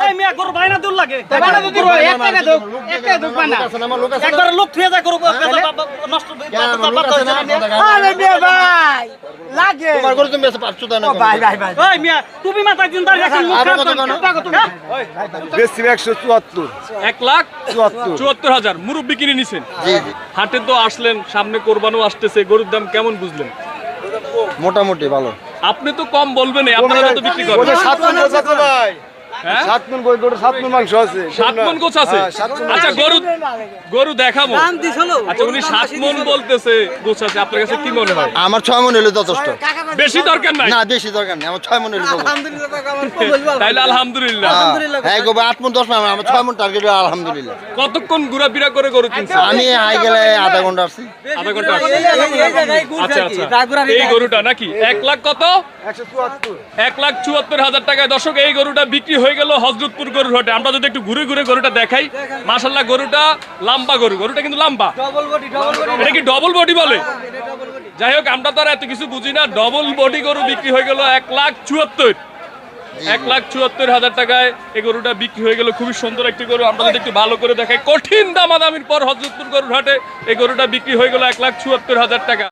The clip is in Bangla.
এই মিয়া গরু বাইনা দূর লাগে বাইনা দূর এক টাকা দাও এক টাকা দাও বাইনা একবার লোক থিয়ে যায় গরু নষ্ট আরে মিয়া ভাই লাগে তোমার গরু তুমি বেশি পারছো না ভাই ভাই ভাই এই মিয়া তুমি মাথায় দিন দাঁড়িয়ে রাখেন মুখ খারাপ করেন বেশি 174 1,74,000 মুরব্বি কিনে নিছেন। জি জি হাটে তো আসলেন, সামনে কোরবানিও আসতেছে, গরুর দাম কেমন বুঝলেন? মোটামুটি ভালো। আপনি তো কম বলবেন, আপনারা তো বিক্রি করেন। ওটা 7 মণ গোছ আছে ভাই হ্যাঁ 7 মণ গরু 7 মণ মাংস আছে 7 মণ গোছ আছে। আচ্ছা গরু দেখাবো। আচ্ছা উনি 7 মণ বলতেছে গোছ আছে, আপনার কাছে কি মনে হয়? আমার 6 মণ হলে যথেষ্ট। বেশি দরকার নাই? না বেশি দরকার নেই, আমার 6 মণ হলে যথেষ্ট। তাইলে আলহামদুলিল্লাহ। হ্যাঁ গো 8 মণ 10 মণ আমার 6 মণ টার্গেট আলহামদুলিল্লাহ। কতক্ষণ ঘোরাফেরা করে গরু কিনছেন? আমি আই গেলে আধা ঘন্টা আসছি। আধা ঘন্টা আসছে। আচ্ছা আচ্ছা এই গরুটা নাকি 1 লাখ কত? 174 1,74,000 টাকায়। দর্শক এই গরুটা বিক্রি হয়ে গেল হযরতপুর গরুর হাটে। আমরা যদি একটু ঘুরে ঘুরে গরুটা দেখাই, মাশাআল্লাহ গরুটা লম্বা গরু, গরুটা কিন্তু লম্বা। এটা কি ডবল বডি বলে? যাই হোক আমরা তো আর এত কিছু বুঝি না। ডবল বডি গরু বিক্রি হয়ে গেল 1,74,000 টাকায় এই গরুটা বিক্রি হয়ে গেল। খুবই সুন্দর একটি গরু। আমরা যদি একটু ভালো করে দেখাই, কঠিন দামাদামির পর হযরতপুর গরুর হাটে এই গরুটা বিক্রি হয়ে গেল 1,74,000 টাকা।